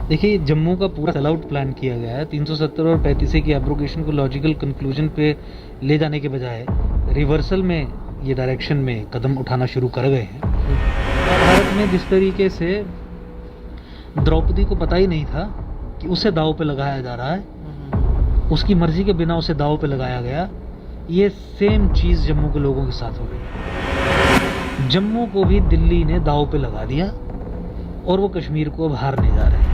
देखिए, जम्मू का पूरा सेल आउट प्लान किया गया है। 370 और 35 की एब्रोगेशन को लॉजिकल कंक्लूजन पे ले जाने के बजाय रिवर्सल में ये डायरेक्शन में कदम उठाना शुरू कर गए हैं। भारत में जिस तरीके से द्रौपदी को पता ही नहीं था कि उसे दांव पे लगाया जा रहा है, उसकी मर्जी के बिना उसे दांव पे लगाया गया, ये सेम चीज़ जम्मू के लोगों के साथ हो गई। जम्मू को भी दिल्ली ने दांव पे लगा दिया और वो कश्मीर को अब हारने जा रहे हैं।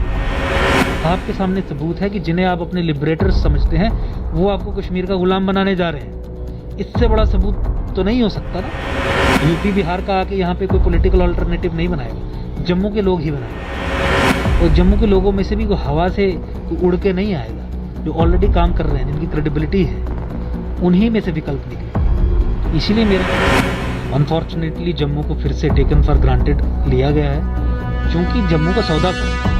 आपके सामने सबूत है कि जिन्हें आप अपने लिबरेटर्स समझते हैं वो आपको कश्मीर का गुलाम बनाने जा रहे हैं। इससे बड़ा सबूत तो नहीं हो सकता ना। यूपी बिहार का आके यहाँ पे कोई पॉलिटिकल अल्टरनेटिव नहीं बनाएगा, जम्मू के लोग ही बनाएंगे। और जम्मू के लोगों में से भी कोई हवा से कोई उड़ के नहीं आएगा, जो ऑलरेडी काम कर रहे हैं, जिनकी क्रेडिबिलिटी है, उन्हीं में से विकल्प निकले। इसीलिए मेरा अनफॉर्चुनेटली जम्मू को फिर से टेकन फॉर ग्रांटेड लिया गया है, क्योंकि जम्मू का सौदा करना है,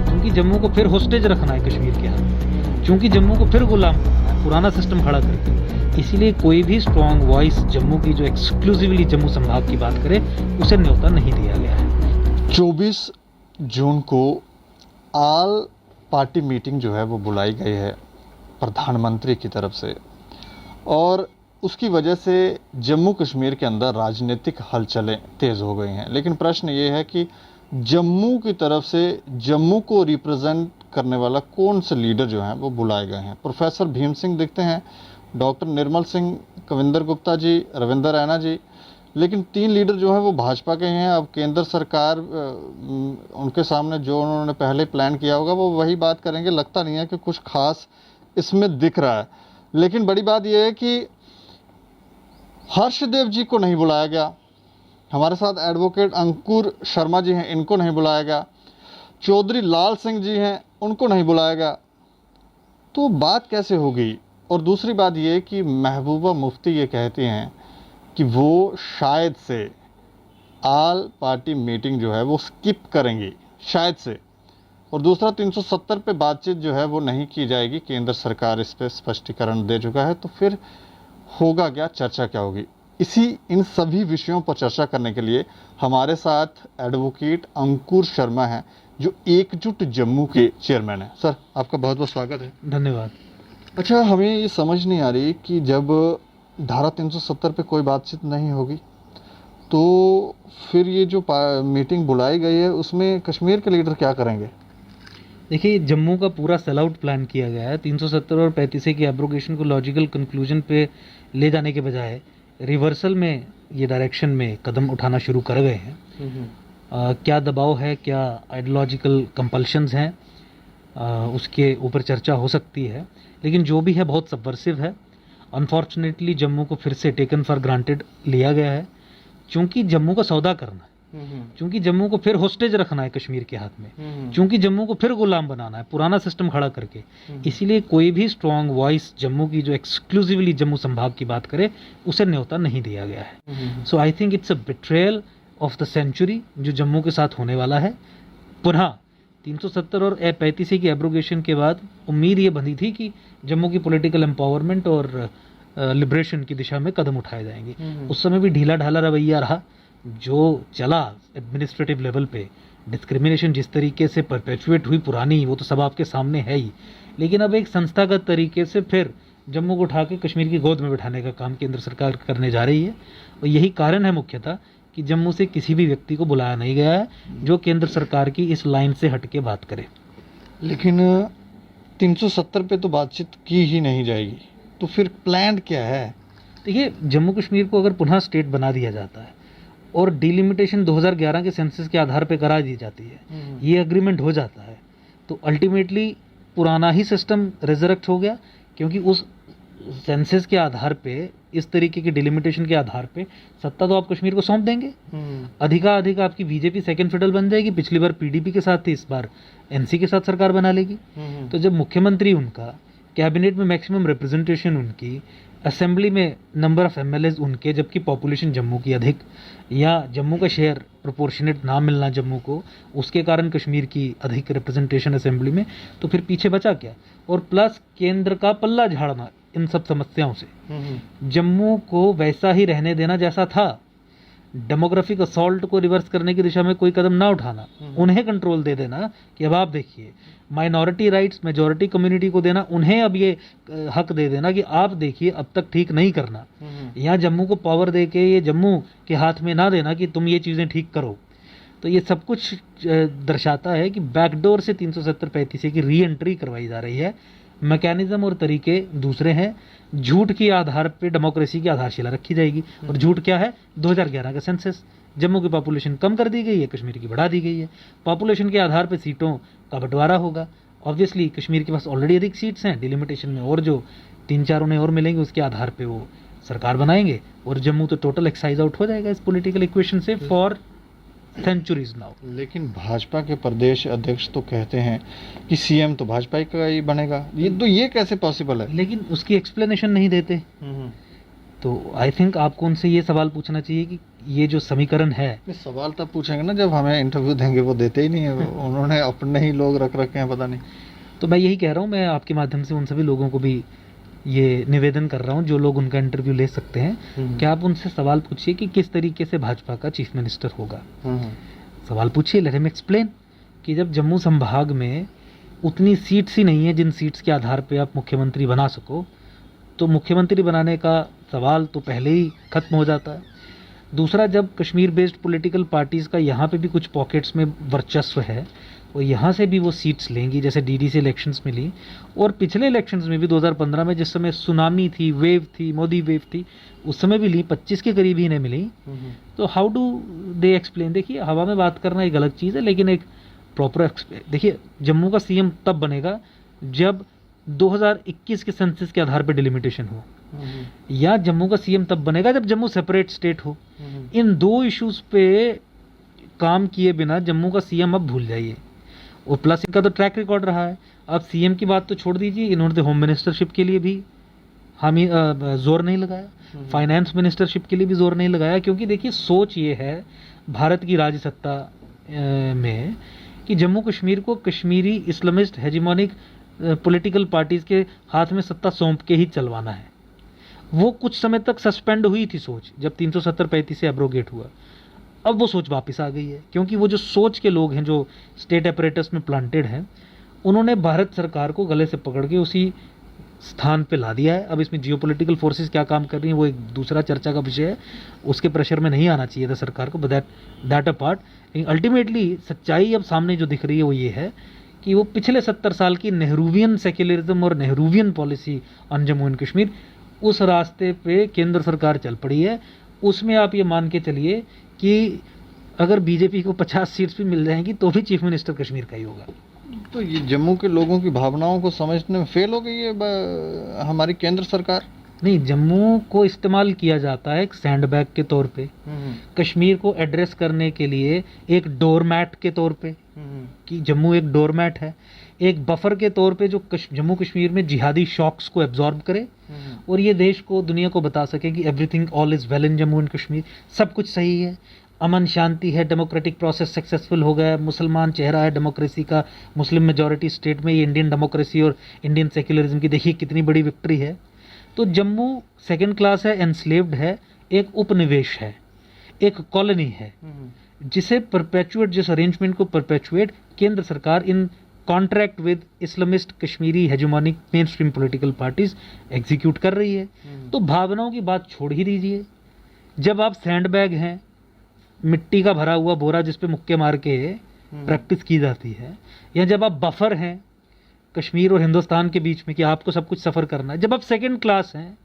क्योंकि जम्मू को फिर होस्टेज रखना है कश्मीर के हाथ, क्योंकि जम्मू को फिर गुलाम करना है पुराना सिस्टम खड़ा करके। इसीलिए कोई भी स्ट्रॉन्ग वॉइस जम्मू की जो एक्सक्लूसिवली जम्मू संभाग की बात करे, उसे न्योता नहीं दिया गया है। 24 जून को आल पार्टी मीटिंग जो है वो बुलाई गई है प्रधानमंत्री की तरफ से, और उसकी वजह से जम्मू कश्मीर के अंदर राजनीतिक हलचलें तेज़ हो गई हैं। लेकिन प्रश्न ये है कि जम्मू की तरफ से जम्मू को रिप्रेजेंट करने वाला कौन से लीडर जो हैं वो बुलाए गए हैं। प्रोफेसर भीम सिंह दिखते हैं, डॉक्टर निर्मल सिंह, कविंदर गुप्ता जी, रविंदर रैना जी, लेकिन 3 लीडर जो हैं वो भाजपा के हैं। अब केंद्र सरकार उनके सामने जो उन्होंने पहले प्लान किया होगा वो वही बात करेंगे। लगता नहीं है कि कुछ खास इसमें दिख रहा है। लेकिन बड़ी बात यह है कि हर्षदेव जी को नहीं बुलाया गया, हमारे साथ एडवोकेट अंकुर शर्मा जी हैं, इनको नहीं बुलाया गया, चौधरी लाल सिंह जी हैं, उनको नहीं बुलाया गया। तो बात कैसे होगी? और दूसरी बात ये कि महबूबा मुफ्ती ये कहती हैं कि वो शायद से आल पार्टी मीटिंग जो है वो स्किप करेंगी, शायद से। और दूसरा, 370 पे बातचीत जो है वो नहीं की जाएगी, केंद्र सरकार इस पर स्पष्टीकरण दे चुका है। तो फिर होगा क्या, चर्चा क्या होगी? इन सभी विषयों पर चर्चा करने के लिए हमारे साथ एडवोकेट अंकुर शर्मा हैं, जो एकजुट जम्मू के चेयरमैन हैं। सर, आपका बहुत बहुत स्वागत है। धन्यवाद। अच्छा, हमें ये समझ नहीं आ रही कि जब धारा 370 पे कोई बातचीत नहीं होगी तो फिर ये जो मीटिंग बुलाई गई है उसमें कश्मीर के लीडर क्या करेंगे? देखिए, जम्मू का पूरा सेल आउट प्लान किया गया है। 370 और 35 की एब्रोगेशन को लॉजिकल कंक्लूजन पे ले जाने के बजाय रिवर्सल में ये डायरेक्शन में कदम उठाना शुरू कर गए हैं। क्या दबाव है, क्या आइडियोलॉजिकल कंपल्शंस हैं, उसके ऊपर चर्चा हो सकती है, लेकिन जो भी है बहुत सबवर्सिव है। अनफॉर्चुनेटली जम्मू को फिर से टेकन फॉर ग्रांटेड लिया गया है, क्योंकि जम्मू का सौदा करना है, क्योंकि जम्मू को फिर होस्टेज रखना है कश्मीर के हाथ में, क्योंकि जम्मू को फिर गुलाम बनाना है पुराना सिस्टम खड़ा करके। इसीलिए कोई भी स्ट्रॉन्ग वॉइस जम्मू की जो एक्सक्लूसिवली जम्मू संभाग की बात करे, उसे न्योता नहीं दिया गया है। So I think it's a betrayal of the century जो जम्मू के साथ होने वाला है। पुनः 370 और 35 की एब्रोगेशन के बाद उम्मीद ये बंधी थी कि जम्मू की पॉलिटिकल एम्पावरमेंट और लिबरेशन की दिशा में कदम उठाए जाएंगे। उस समय भी ढीला ढाला रवैया रहा जो चला एडमिनिस्ट्रेटिव लेवल पे। डिस्क्रिमिनेशन जिस तरीके से परपेचुएट हुई पुरानी, वो तो सब आपके सामने है ही। लेकिन अब एक संस्थागत तरीके से फिर जम्मू को उठा के कश्मीर की गोद में बिठाने का काम केंद्र सरकार करने जा रही है। और यही कारण है मुख्यतः कि जम्मू से किसी भी व्यक्ति को बुलाया नहीं गया है जो केंद्र सरकार की इस लाइन से हट के बात करे। लेकिन 370 पे तो बातचीत की ही नहीं जाएगी, तो फिर प्लान क्या है? देखिए, जम्मू कश्मीर को अगर पुनः स्टेट बना दिया जाता है और डिलिमिटेशन 2011 के सेंसस के आधार पर करा दी जाती है, ये एग्रीमेंट हो जाता है, तो अल्टीमेटली पुराना ही सिस्टम रिजरेक्ट हो गया। क्योंकि उस सेंसस के आधार पे, इस तरीके की डिलिमिटेशन के आधार पे सत्ता तो आप कश्मीर को सौंप देंगे। अधिक आपकी बीजेपी सेकंड फिडल बन जाएगी। पिछली बार पीडीपी के साथ थी, इस बार एनसी के साथ सरकार बना लेगी। तो जब मुख्यमंत्री उनका, कैबिनेट में मैक्सिमम रिप्रेजेंटेशन उनकी, असेंबली में नंबर ऑफ एमएलएज उनके, जबकि पॉपुलेशन जम्मू की अधिक, या जम्मू का शेयर प्रोपोर्शनेट ना मिलना जम्मू को, उसके कारण कश्मीर की अधिक रिप्रेजेंटेशन असेंबली में, तो फिर पीछे बचा क्या? और प्लस केंद्र का पल्ला झाड़ना इन सब समस्याओं से, जम्मू को वैसा ही रहने देना जैसा था। डेमोग्राफिक असॉल्ट को रिवर्स करने की दिशा में कोई कदम ना उठाना, उन्हें कंट्रोल दे देना कि अब आप देखिए, माइनॉरिटी राइट्स मेजॉरिटी कम्युनिटी को देना, उन्हें अब ये हक दे देना कि आप देखिए अब तक ठीक नहीं करना। यहाँ जम्मू को पावर दे के ये जम्मू के हाथ में ना देना कि तुम ये चीज़ें ठीक करो। तो ये सब कुछ दर्शाता है कि बैकडोर से 370-35 की री एंट्री करवाई जा रही है। मैकेनिज्म और तरीके दूसरे हैं। झूठ के आधार पे डेमोक्रेसी की आधारशिला रखी जाएगी। और झूठ क्या है? 2011 का सेंसस, जम्मू की पॉपुलेशन कम कर दी गई है, कश्मीर की बढ़ा दी गई है। पॉपुलेशन के आधार पे सीटों का बंटवारा होगा। ऑब्वियसली कश्मीर के पास ऑलरेडी अधिक सीट्स हैं, डिलिमिटेशन में और जो 3-4 उन्हें और मिलेंगे उसके आधार पे वो सरकार बनाएंगे, और जम्मू तो टोटल एक्साइज आउट हो जाएगा इस पॉलिटिकल इक्वेशन से फॉर सेंचुरीज नाउ। लेकिन भाजपा के प्रदेश अध्यक्ष तो कहते हैं कि सीएम तो भाजपा ही का ही बनेगा, ये कैसे पॉसिबल है? लेकिन उसकी एक्सप्लेनेशन नहीं देते। तो आई थिंक आपको उनसे ये सवाल पूछना चाहिए कि ये जो समीकरण है, सवाल तब पूछेंगे ना जब हमें इंटरव्यू देंगे, वो देते ही नहीं है। उन्होंने अपने ही लोग रख रखे हैं, पता नहीं। तो मैं यही कह रहा हूँ, मैं आपके माध्यम से उन सभी लोगों को भी ये निवेदन कर रहा हूँ जो लोग उनका इंटरव्यू ले सकते हैं कि आप उनसे सवाल पूछिए कि किस तरीके से भाजपा का चीफ मिनिस्टर होगा। सवाल पूछिए, लेट हिम एक्सप्लेन कि जब जम्मू संभाग में उतनी सीट्स ही नहीं है जिन सीट्स के आधार पे आप मुख्यमंत्री बना सको, तो मुख्यमंत्री बनाने का सवाल तो पहले ही खत्म हो जाता है। दूसरा, जब कश्मीर बेस्ड पॉलिटिकल पार्टीज़ का यहाँ पे भी कुछ पॉकेट्स में वर्चस्व है और यहाँ से भी वो सीट्स लेंगी, जैसे डीडीसी इलेक्शंस में ली, और पिछले इलेक्शंस में भी 2015 में जिस समय सुनामी थी, वेव थी, मोदी वेव थी, उस समय भी ली, 25 के करीब ही इन्हें मिली। तो हाउ डू दे एक्सप्लेन? देखिए, हवा में बात करना एक अलग चीज़ है, लेकिन एक प्रॉपर देखिए, जम्मू का सीएम तब बनेगा जब 2021 के सेंसस के आधार पर डिलिमिटेशन हो, या जम्मू का सीएम तब बनेगा जब जम्मू सेपरेट स्टेट हो। इन दो इश्यूज पे काम किए बिना जम्मू का सीएम अब भूल जाइए। और प्लस इनका तो ट्रैक रिकॉर्ड रहा है। अब सीएम की बात तो छोड़ दीजिए, इन्होंने तो होम मिनिस्टरशिप के लिए भी हामी जोर नहीं लगाया, फाइनेंस मिनिस्टरशिप के लिए भी जोर नहीं लगाया, क्योंकि देखिए सोच ये है भारत की राज्य सत्ता में कि जम्मू कश्मीर को कश्मीरी इस्लामिस्ट हेजिमोनिक पॉलिटिकल पार्टीज के हाथ में सत्ता सौंप के ही चलवाना है। वो कुछ समय तक सस्पेंड हुई थी सोच, जब 370-35 से एब्रोगेट हुआ। अब वो सोच वापस आ गई है, क्योंकि वो जो सोच के लोग हैं जो स्टेट अपरेटस में प्लांटेड हैं, उन्होंने भारत सरकार को गले से पकड़ के उसी स्थान पे ला दिया है। अब इसमें जियोपॉलिटिकल फोर्सेस क्या काम कर रही हैं वो एक दूसरा चर्चा का विषय है, उसके प्रेशर में नहीं आना चाहिए था सरकार को, बट दैट अपार्ट। लेकिन अल्टीमेटली सच्चाई अब सामने जो दिख रही है वो ये है कि वो पिछले 70 साल की नेहरूवियन सेक्युलरिज्म और Nehruvian policy on Jammu and Kashmir, उस रास्ते पे केंद्र सरकार चल पड़ी है। उसमें आप ये मान के चलिए कि अगर बीजेपी को 50 सीट्स भी मिल जाएंगी तो भी चीफ मिनिस्टर कश्मीर का ही होगा। तो ये जम्मू के लोगों की भावनाओं को समझने में फेल हो गई है हमारी केंद्र सरकार। नहीं, जम्मू को इस्तेमाल किया जाता है एक सैंडबैग के तौर पे, कश्मीर को एड्रेस करने के लिए एक डोरमैट के तौर पे, कि जम्मू एक डोरमैट है, एक बफर के तौर पे जो जम्मू कश्मीर में जिहादी शॉक्स को एब्जॉर्ब करे और ये देश को, दुनिया को बता सके कि everything all is well in Jammu and Kashmir, सब कुछ सही है, अमन शांति है, डेमोक्रेटिक प्रोसेस सक्सेसफुल हो गया, मुसलमान चेहरा है डेमोक्रेसी का, मुस्लिम मेजॉरिटी स्टेट में ये इंडियन डेमोक्रेसी और इंडियन सेक्युलरिज्म की देखिए कितनी बड़ी विक्ट्री है। तो जम्मू सेकंड क्लास है, एनस्लेव्ड है, एक उपनिवेश है, एक कॉलोनी है, जिसे परपेचुएट, जिस अरेंजमेंट को परपेचुएट केंद्र सरकार इन contract with Islamist Kashmiri hegemonic main stream political parties execute कर रही है। तो भावनाओं की बात छोड़ ही दीजिए। जब आप सैंडबैग हैं, मिट्टी का भरा हुआ बोरा जिस पे मुक्के मार के प्रैक्टिस की जाती है, या जब आप बफर हैं कश्मीर और हिंदुस्तान के बीच में कि आपको सब कुछ सफ़र करना है, जब आप सेकंड क्लास हैं,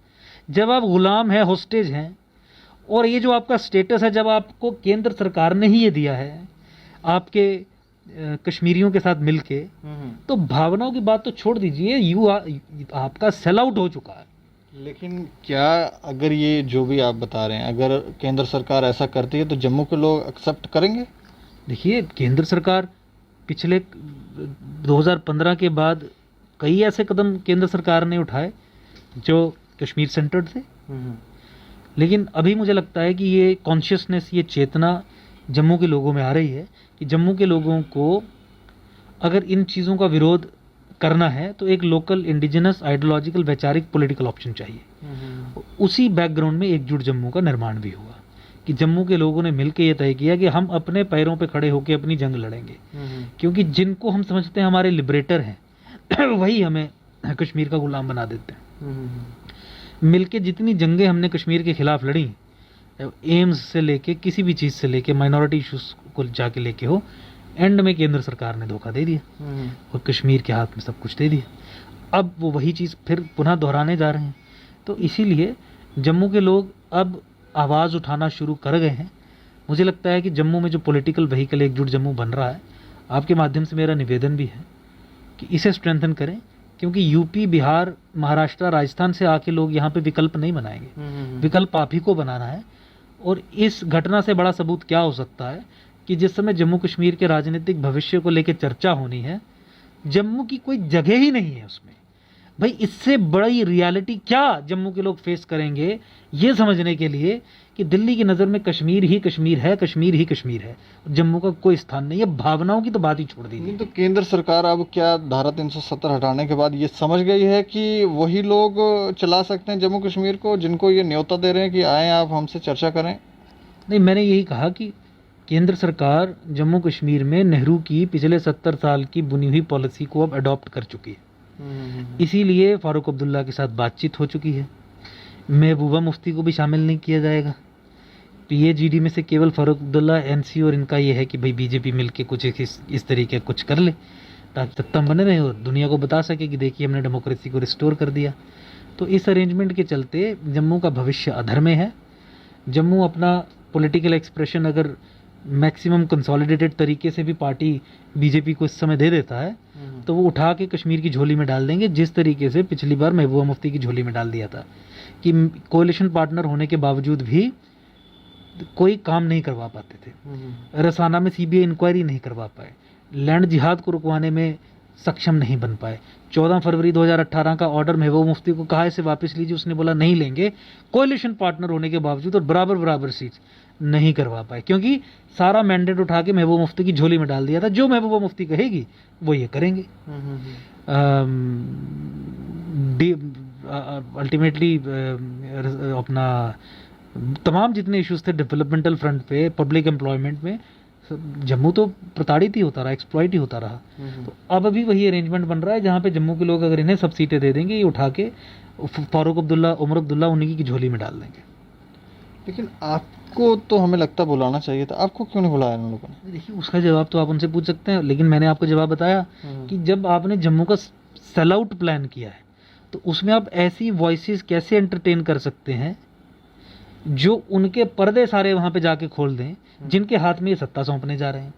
जब आप गुलाम हैं, होस्टेज हैं, और ये जो आपका स्टेटस है, जब आपको केंद्र सरकार ने ही ये दिया है आपके कश्मीरियों के साथ मिलके, तो भावनाओं की बात तो छोड़ दीजिए, आपका सेल आउट हो चुका है। लेकिन क्या अगर ये जो भी आप बता रहे हैं, अगर केंद्र सरकार ऐसा करती है तो जम्मू के लोग एक्सेप्ट करेंगे? देखिए, केंद्र सरकार पिछले 2015 के बाद कई ऐसे कदम केंद्र सरकार ने उठाए जो कश्मीर सेंटर्ड थे, लेकिन अभी मुझे लगता है कि ये कॉन्शियसनेस, ये चेतना जम्मू के लोगों में आ रही है कि जम्मू के लोगों को अगर इन चीज़ों का विरोध करना है तो एक लोकल इंडिजिनस आइडियोलॉजिकल वैचारिक पॉलिटिकल ऑप्शन चाहिए। उसी बैकग्राउंड में एकजुट जम्मू का निर्माण भी हुआ कि जम्मू के लोगों ने मिलकर ये तय किया कि हम अपने पैरों पे खड़े होकर अपनी जंग लड़ेंगे, क्योंकि जिनको हम समझते हैं हमारे लिबरेटर हैं वही हमें कश्मीर का गुलाम बना देते हैं। मिलके जितनी जंगें हमने कश्मीर के खिलाफ लड़ी, एम्स से लेके किसी भी चीज़ से लेके माइनॉरिटी इश्यूज को जाके लेके हो, एंड में केंद्र सरकार ने धोखा दे दिया और कश्मीर के हाथ में सब कुछ दे दिया। अब वो वही चीज़ फिर पुनः दोहराने जा रहे हैं। तो इसीलिए जम्मू के लोग अब आवाज़ उठाना शुरू कर गए हैं। मुझे लगता है कि जम्मू में जो पॉलिटिकल व्हीकल एकजुट जम्मू बन रहा है, आपके माध्यम से मेरा निवेदन भी है कि इसे स्ट्रेंथन करें, क्योंकि यूपी, बिहार, महाराष्ट्र, राजस्थान से आके लोग यहाँ पे विकल्प नहीं बनाएंगे। विकल्प आप ही को बनाना है। और इस घटना से बड़ा सबूत क्या हो सकता है कि जिस समय जम्मू कश्मीर के राजनीतिक भविष्य को लेकर चर्चा होनी है, जम्मू की कोई जगह ही नहीं है उसमें। भाई इससे बड़ी रियलिटी क्या जम्मू के लोग फेस करेंगे, ये समझने के लिए कि दिल्ली की नज़र में कश्मीर ही कश्मीर है, कश्मीर ही कश्मीर है, जम्मू का कोई स्थान नहीं है। भावनाओं की तो बात ही छोड़ दीजिए। तो केंद्र सरकार अब क्या धारा 370 हटाने के बाद ये समझ गई है कि वही लोग चला सकते हैं जम्मू कश्मीर को, जिनको ये न्योता दे रहे हैं कि आएँ आप हमसे चर्चा करें? नहीं, मैंने यही कहा कि केंद्र सरकार जम्मू कश्मीर में नेहरू की पिछले 70 साल की बुनी हुई पॉलिसी को अब अडॉप्ट कर चुकी है। इसीलिए फारूक अब्दुल्ला के साथ बातचीत हो चुकी है। महबूबा मुफ्ती को भी शामिल नहीं किया जाएगा। पीएजीडी में से केवल फारूक अब्दुल्ला, एनसी और इनका ये है कि भाई बीजेपी मिलके कुछ इस तरीके कुछ कर ले ताकि सत्ता बने रहे और दुनिया को बता सके कि देखिए हमने डेमोक्रेसी को रिस्टोर कर दिया। तो इस अरेंजमेंट के चलते जम्मू का भविष्य अधर में है। जम्मू अपना पॉलिटिकल एक्सप्रेशन अगर मैक्सिमम कंसोलिडेटेड तरीके से भी पार्टी बीजेपी को इस समय दे देता है तो वो उठा के कश्मीर की झोली में डाल देंगे, जिस तरीके से पिछली बार महबूबा मुफ्ती की झोली में डाल दिया था कि कोalition पार्टनर होने के बावजूद भी कोई काम नहीं करवा पाते थे। रसाना में सीबीआई इंक्वायरी नहीं करवा पाए, लैंड जिहाद को रुकवाने में सक्षम नहीं बन पाए। 14 फरवरी 2018 का ऑर्डर महबूबा मुफ्ती को कहा इसे वापस लीजिए, उसने बोला नहीं लेंगे। कोalition पार्टनर होने के बावजूद और बराबर सीट्स नहीं करवा पाए, क्योंकि सारा मैंडेट उठा के महबूबा मुफ्ती की झोली में डाल दिया था। जो महबूबा मुफ्ती कहेगी वो ये करेंगे। अल्टीमेटली अपना तमाम जितने इश्यूज थे डेवलपमेंटल फ्रंट पे, पब्लिक एम्प्लॉयमेंट में, जम्मू तो प्रताड़ित ही होता रहा, एक्सप्लॉइट ही होता रहा। तो अब अभी वही अरेंजमेंट बन रहा है जहाँ पे जम्मू के लोग अगर इन्हें सब सीटें दे देंगे, ये उठा के फारूक अब्दुल्ला, उमर अब्दुल्ला उन्हीं की झोली में डाल देंगे। लेकिन आपको तो हमें लगता बुलाना चाहिए था, आपको क्यों नहीं बुलाया इन लोगों ने? देखिए उसका जवाब तो आप उनसे पूछ सकते हैं, लेकिन मैंने आपको जवाब बताया कि जब आपने जम्मू का सेल आउट प्लान किया है तो उसमें आप ऐसी वॉइसेस कैसे एंटरटेन कर सकते हैं जो उनके पर्दे सारे वहाँ पे जाके खोल दें जिनके हाथ में ये सत्ता सौंपने जा रहे हैं।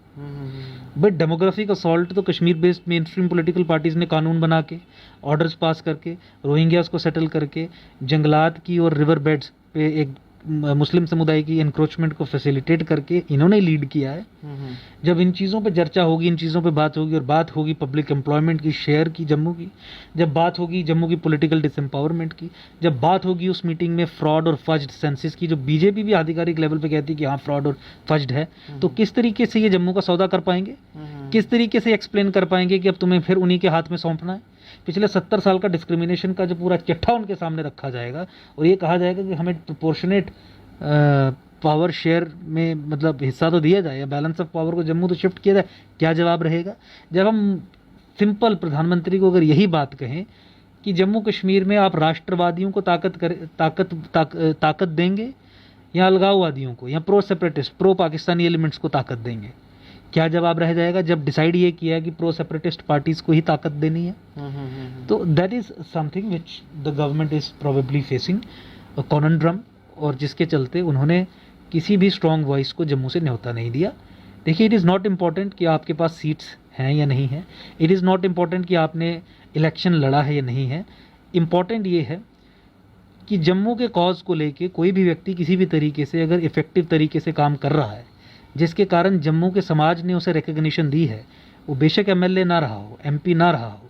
बट डेमोग्राफिक असॉल्ट तो Kashmir based main stream political parties ने कानून बना के, ऑर्डर्स पास करके, रोहिंग्यास को सेटल करके, जंगलात की और रिवर बेड्स पे एक मुस्लिम समुदाय की एनक्रोचमेंट को फैसिलिटेट करके इन्होंने लीड किया है। जब इन चीज़ों पे चर्चा होगी, इन चीज़ों पे बात होगी और बात होगी पब्लिक एम्प्लॉयमेंट की, शेयर की जम्मू की, जब बात होगी जम्मू की पॉलिटिकल डिसएम्पावरमेंट की, जब बात होगी उस मीटिंग में फ्रॉड और फज्ड सेंसिस की, जो बीजेपी भी आधिकारिक लेवल पे कहती है कि हाँ फ्रॉड और फज्ड है, तो किस तरीके से ये जम्मू का सौदा कर पाएंगे? किस तरीके से एक्सप्लेन कर पाएंगे कि अब तुम्हें फिर उन्हीं के हाथ में सौंपना है? पिछले 70 साल का डिस्क्रिमिनेशन का जो पूरा चिट्ठा उनके सामने रखा जाएगा और ये कहा जाएगा कि हमें प्रोपोर्शनेट पावर शेयर में मतलब हिस्सा तो दिया जाए या बैलेंस ऑफ पावर को जम्मू तो शिफ्ट किया जाए। क्या जवाब रहेगा? जब हम सिंपल प्रधानमंत्री को अगर यही बात कहें कि जम्मू कश्मीर में आप राष्ट्रवादियों को ताकत देंगे या अलगाववादियों को या pro separatist, pro Pakistani elements को ताकत देंगे, क्या जवाब रह जाएगा? जब डिसाइड ये किया है कि प्रो सेपरेटिस्ट पार्टीज को ही ताकत देनी है, तो that is something which the government is probably facing a conundrum, और जिसके चलते उन्होंने किसी भी स्ट्रॉन्ग वॉइस को जम्मू से न्योता नहीं दिया। देखिए, इट इज़ नॉट इम्पॉर्टेंट कि आपके पास सीट्स हैं या नहीं है, इट इज़ नॉट इम्पॉर्टेंट कि आपने इलेक्शन लड़ा है या नहीं है। इम्पॉर्टेंट ये है कि जम्मू के कॉज को लेके कोई भी व्यक्ति किसी भी तरीके से अगर इफेक्टिव तरीके से काम कर रहा है, जिसके कारण जम्मू के समाज ने उसे रिकग्निशन दी है, वो बेशक एमएलए ना रहा हो, एमपी ना रहा हो,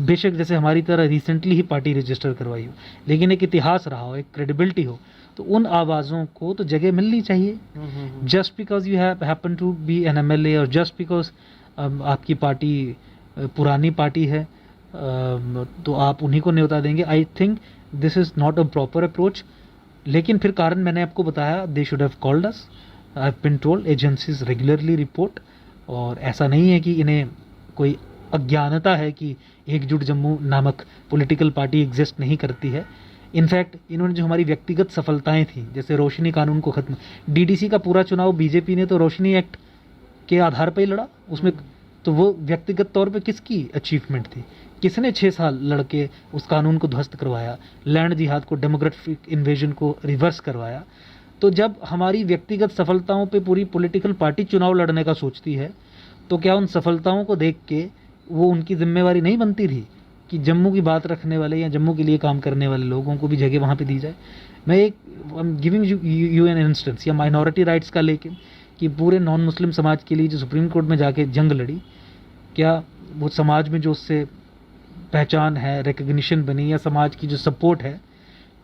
बेशक जैसे हमारी तरह रिसेंटली ही पार्टी रजिस्टर करवाई हो, लेकिन एक इतिहास रहा हो, एक क्रेडिबिलिटी हो, तो उन आवाज़ों को तो जगह मिलनी चाहिए। Just because you happen to be an MLA और जस्ट बिकॉज आपकी पार्टी पुरानी पार्टी है तो आप उन्हीं को न्योता देंगे। I think this is not a proper approach. लेकिन फिर कारण मैंने आपको बताया, they should have called us, I have been told, agencies regularly report. और ऐसा नहीं है कि इन्हें कोई अज्ञानता है कि एकजुट जम्मू नामक पॉलिटिकल पार्टी एग्जिस्ट नहीं करती है। इनफैक्ट इन्होंने जो हमारी व्यक्तिगत सफलताएं थी, जैसे रोशनी कानून को खत्म, डीडीसी का पूरा चुनाव बीजेपी ने तो रोशनी एक्ट के आधार पर ही लड़ा, उसमें तो वो व्यक्तिगत तौर पे किसकी अचीवमेंट थी? किसने 6 साल लड़के उस कानून को ध्वस्त करवाया, लैंड जिहाद को, डेमोग्राफिक इन्वेजन को रिवर्स करवाया। तो जब हमारी व्यक्तिगत सफलताओं पे पूरी पॉलिटिकल पार्टी चुनाव लड़ने का सोचती है, तो क्या उन सफलताओं को देख के वो उनकी जिम्मेवारी नहीं बनती थी कि जम्मू की बात रखने वाले या जम्मू के लिए काम करने वाले लोगों को भी जगह वहाँ पे दी जाए? मैं एक गिविंग यू एन इंस्टेंस, या माइनॉरिटी राइट्स का लेके, कि पूरे नॉन मुस्लिम समाज के लिए जो सुप्रीम कोर्ट में जाके जंग लड़ी, क्या वो समाज में जो उससे पहचान है, रिकग्निशन बनी, या समाज की जो सपोर्ट है,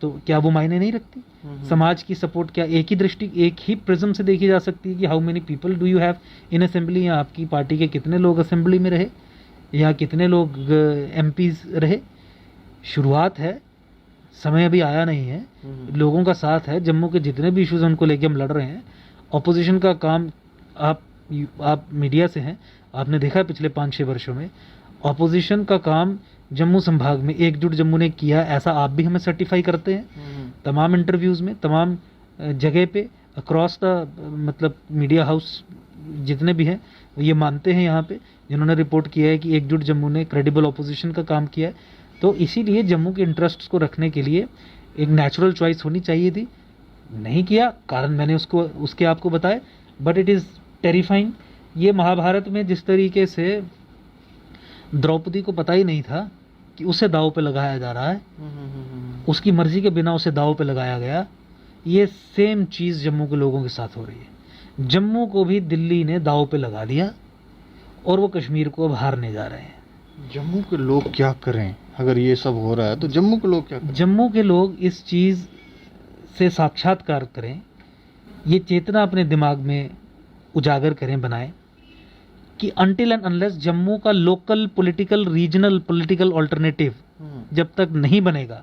तो क्या वो मायने नहीं रखती? समाज की सपोर्ट क्या एक ही दृष्टि, एक ही प्रिज्म से देखी जा सकती है कि how many people do you have in assembly, या आपकी पार्टी के कितने लोग असेंबली में रहे, या कितने लोग एमपीज रहे? शुरुआत है, समय अभी आया नहीं है, लोगों का साथ है, जम्मू के जितने भी इश्यूज हैं उनको लेके हम लड़ रहे हैं। ऑपोजिशन का काम, आप मीडिया से हैं, आपने देखा है पिछले 5-6 वर्षों में ऑपोजिशन का काम जम्मू संभाग में एकजुट जम्मू ने किया, ऐसा आप भी हमें सर्टिफाई करते हैं तमाम इंटरव्यूज़ में, तमाम जगह पे, अक्रॉस द मतलब मीडिया हाउस जितने भी हैं वो ये मानते हैं यहाँ पे, जिन्होंने रिपोर्ट किया है कि एकजुट जम्मू ने क्रेडिबल ऑपोजिशन का काम किया है। तो इसीलिए जम्मू के इंटरेस्ट्स को रखने के लिए एक नेचुरल चॉइस होनी चाहिए थी, नहीं किया, कारण मैंने उसके आपको बताए, बट इट इज़ टेरिफाइंग। ये महाभारत में जिस तरीके से द्रौपदी को पता ही नहीं था कि उसे दाव पे लगाया जा रहा है, उसकी मर्जी के बिना उसे दाव पे लगाया गया, ये सेम चीज़ जम्मू के लोगों के साथ हो रही है। जम्मू को भी दिल्ली ने दाव पे लगा दिया और वो कश्मीर को अब हारने जा रहे हैं। जम्मू के लोग क्या करें अगर ये सब हो रहा है? तो जम्मू के लोग क्या करें? जम्मू के लोग इस चीज़ से साक्षात्कार करें, ये चेतना अपने दिमाग में उजागर करें, बनाएं कि अनटिल एंड अनलेस जम्मू का local political, regional political alternative जब तक नहीं बनेगा,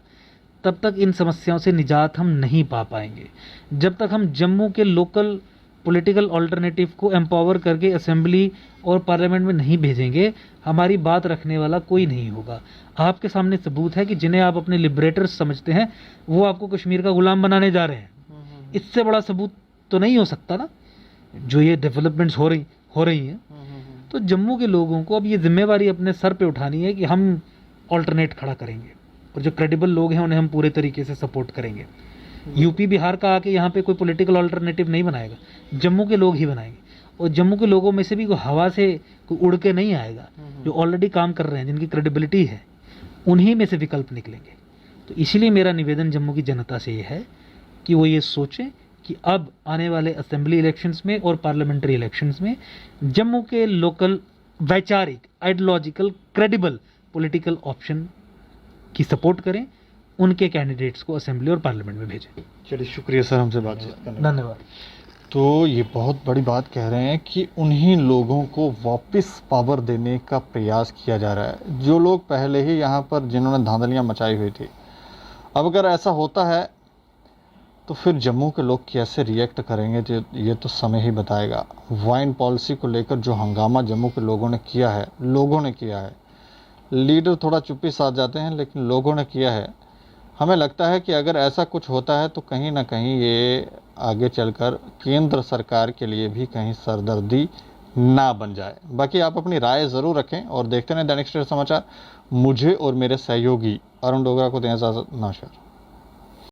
तब तक इन समस्याओं से निजात हम नहीं पा पाएंगे। जब तक हम जम्मू के लोकल पॉलिटिकल अल्टरनेटिव को एम्पावर करके असेंबली और पार्लियामेंट में नहीं भेजेंगे, हमारी बात रखने वाला कोई नहीं होगा। आपके सामने सबूत है कि जिन्हें आप अपने लिबरेटर्स समझते हैं, वो आपको कश्मीर का गुलाम बनाने जा रहे हैं। इससे बड़ा सबूत तो नहीं हो सकता ना, जो ये डेवलपमेंट्स हो रही हैं। तो जम्मू के लोगों को अब ये जिम्मेवारी अपने सर पे उठानी है कि हम ऑल्टरनेट खड़ा करेंगे, और जो क्रेडिबल लोग हैं उन्हें हम पूरे तरीके से सपोर्ट करेंगे। यूपी बिहार का आके यहाँ पे कोई पॉलिटिकल अल्टरनेटिव नहीं बनाएगा, जम्मू के लोग ही बनाएंगे। और जम्मू के लोगों में से भी कोई हवा से कोई उड़ के नहीं आएगा, जो ऑलरेडी काम कर रहे हैं, जिनकी क्रेडिबिलिटी है, उन्हीं में से विकल्प निकलेंगे। तो इसीलिए मेरा निवेदन जम्मू की जनता से ये है कि वो ये सोचें कि अब आने वाले असेंबली इलेक्शंस में और पार्लियामेंट्री इलेक्शंस में जम्मू के लोकल, वैचारिक, आइडियोलॉजिकल, क्रेडिबल पॉलिटिकल ऑप्शन की सपोर्ट करें, उनके कैंडिडेट्स को असेंबली और पार्लियामेंट में भेजें। चलिए, शुक्रिया सर हमसे बातचीत करने। धन्यवाद। तो ये बहुत बड़ी बात कह रहे हैं कि उन्हीं लोगों को वापस पावर देने का प्रयास किया जा रहा है, जो लोग पहले ही यहाँ पर जिन्होंने धांधलियाँ मचाई हुई थी। अब अगर ऐसा होता है तो फिर जम्मू के लोग कैसे रिएक्ट करेंगे, ये तो समय ही बताएगा। वाइन पॉलिसी को लेकर जो हंगामा जम्मू के लोगों ने किया है, लीडर थोड़ा चुप्पी साध जाते हैं, लेकिन लोगों ने किया है। हमें लगता है कि अगर ऐसा कुछ होता है तो कहीं ना कहीं ये आगे चलकर केंद्र सरकार के लिए भी कहीं सरदर्दी ना बन जाए। बाकी आप अपनी राय ज़रूर रखें और देखते रहें दैनिक सवेरा समाचार। मुझे और मेरे सहयोगी अरुण डोगरा को दें इजाज़त। नमस्कार।